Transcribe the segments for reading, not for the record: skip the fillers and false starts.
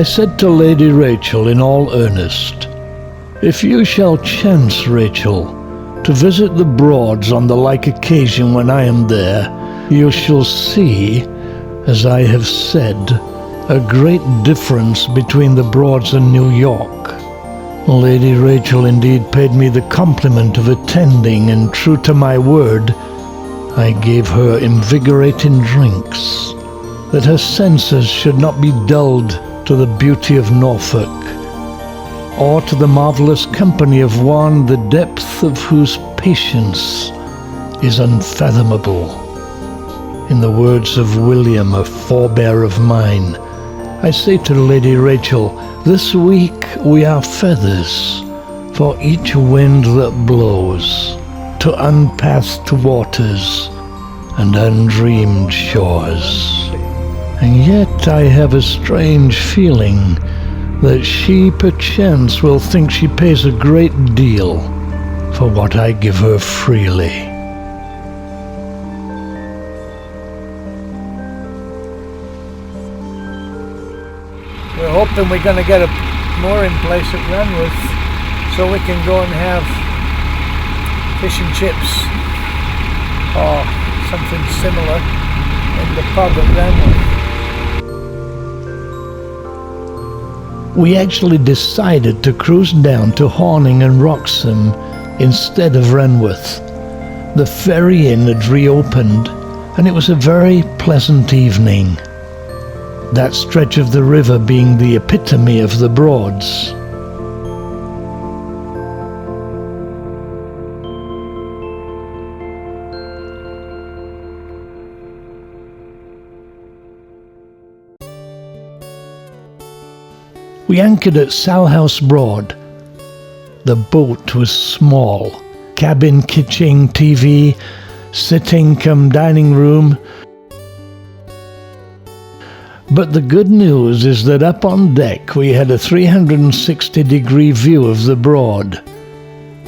I said to Lady Rachel in all earnest, "If you shall chance, Rachel, to visit the Broads on the like occasion when I am there, you shall see, as I have said, a great difference between the Broads and New York." Lady Rachel indeed paid me the compliment of attending, and true to my word, I gave her invigorating drinks, that her senses should not be dulled to the beauty of Norfolk, or to the marvellous company of one the depth of whose patience is unfathomable. In the words of William, a forebear of mine, I say to Lady Rachel, "This week we are feathers for each wind that blows to unpathed waters and undreamed shores." And yet I have a strange feeling that she perchance will think she pays a great deal for what I give her freely. We're hoping we're going to get a mooring place at Ranworth so we can go and have fish and chips or something similar in the pub at Ranworth. We actually decided to cruise down to Horning and Wroxham instead of Ranworth. The ferry inn had reopened, and it was a very pleasant evening, that stretch of the river being the epitome of the Broads. We anchored at Salhouse Broad. The boat was small, cabin, kitchen, TV, sitting cum dining room. But the good news is that up on deck we had a 360-degree view of the Broad.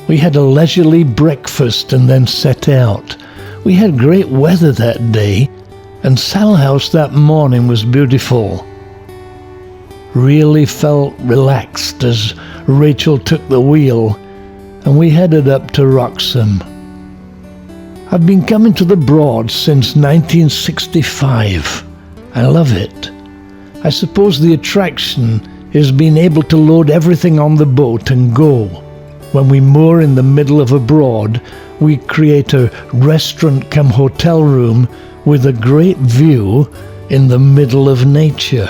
We had a leisurely breakfast and then set out. We had great weather that day, and Salhouse that morning was beautiful. Really felt relaxed as Rachel took the wheel, and we headed up to Wroxham. I've been coming to the Broads since 1965. I love it. I suppose the attraction is being able to load everything on the boat and go. When we moor in the middle of a Broad, we create a restaurant cum hotel room with a great view in the middle of nature.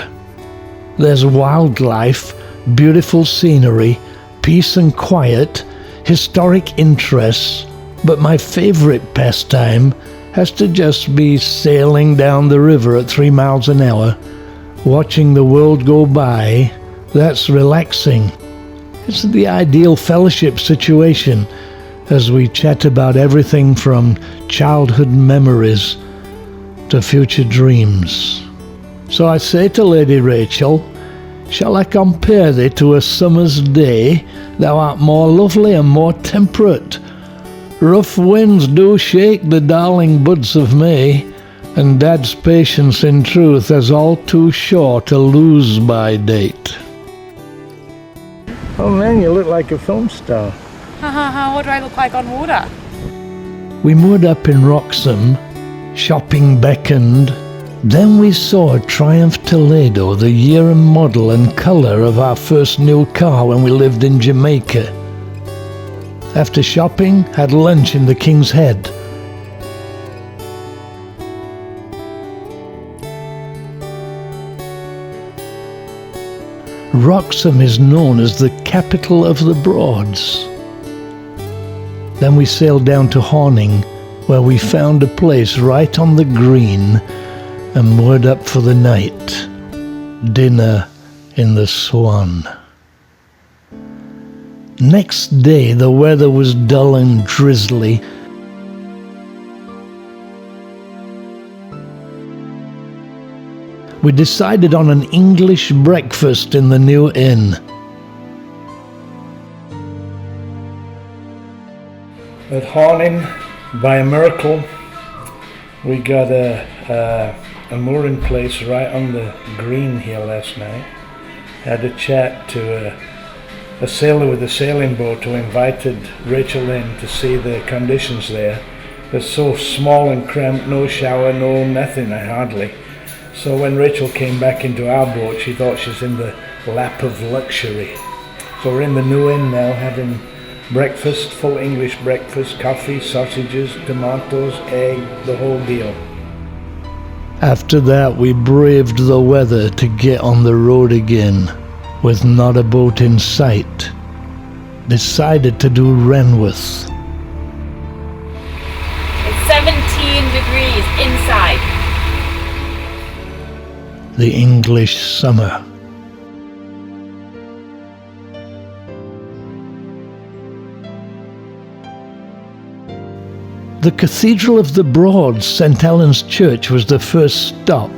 There's wildlife, beautiful scenery, peace and quiet, historic interests, but my favorite pastime has to just be sailing down the river at 3 miles an hour, watching the world go by. That's relaxing. It's the ideal fellowship situation as we chat about everything from childhood memories to future dreams. So I say to Lady Rachel, "Shall I compare thee to a summer's day? Thou art more lovely and more temperate. Rough winds do shake the darling buds of May, and Dad's patience in truth is all too short to lose by date." Oh man, you look like a film star. What do I look like on water? We moored up in Wroxham, shopping beckoned. Then we saw a Triumph Toledo, the year and model and colour of our first new car when we lived in Jamaica. After shopping, had lunch in the King's Head. Wroxham is known as the capital of the Broads. Then we sailed down to Horning, where we found a place right on the green and moored up for the night. Dinner in the Swan. Next day the weather was dull and drizzly. We decided on an English breakfast in the new inn. At Horning, by a miracle, we got a mooring place right on the green here last night. had a chat to a sailor with a sailing boat who invited Rachel in to see the conditions there. They're so small and cramped, no shower, no nothing, hardly. So when Rachel came back into our boat, she thought she's in the lap of luxury. So we're in the new inn now, having breakfast, full English breakfast, coffee, sausages, tomatoes, egg, the whole deal. After that, we braved the weather to get on the road again, with not a boat in sight. Decided to do Ranworth. It's 17 degrees inside. The English summer. The Cathedral of the Broads, St. Helens Church, was the first stop.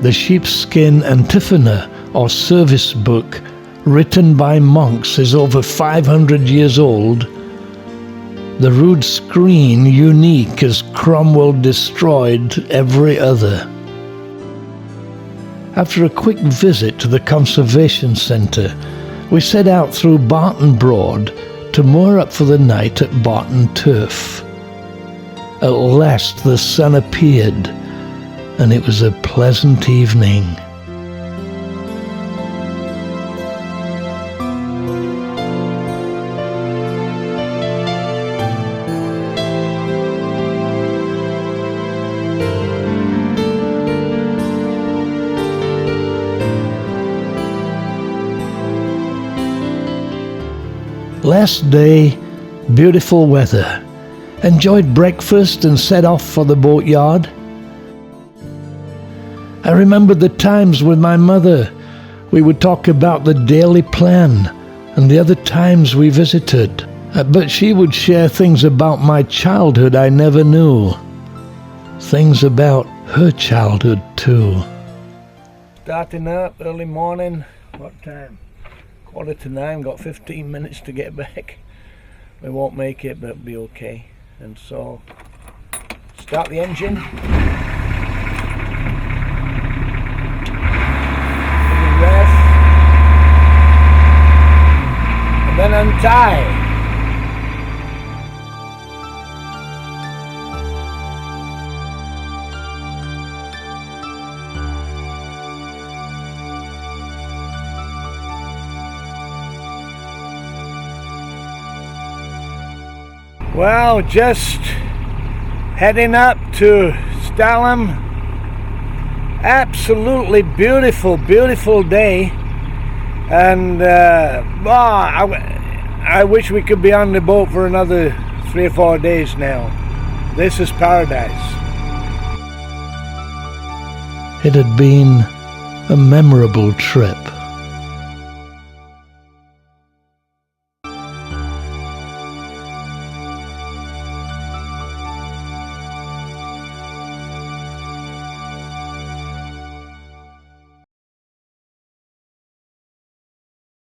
The sheepskin antiphona, or service book, written by monks, is over 500 years old. The rude screen, unique as Cromwell destroyed every other. After a quick visit to the Conservation Centre, we set out through Barton Broad to moor up for the night at Barton Turf. At last the sun appeared, and it was a pleasant evening. Last day, beautiful weather. Enjoyed breakfast and set off for the boatyard. I remembered the times with my mother. We would talk about the daily plan and the other times we visited. But she would share things about my childhood I never knew. Things about her childhood too. Starting up early morning. What time? 8:45. Got 15 minutes to get back. We won't make it, but it'll be okay. And so, start the engine. Rest. And then untie. Well, just heading up to Stalham. Absolutely beautiful, beautiful day. And I wish we could be on the boat for another 3 or 4 days now. This is paradise. It had been a memorable trip.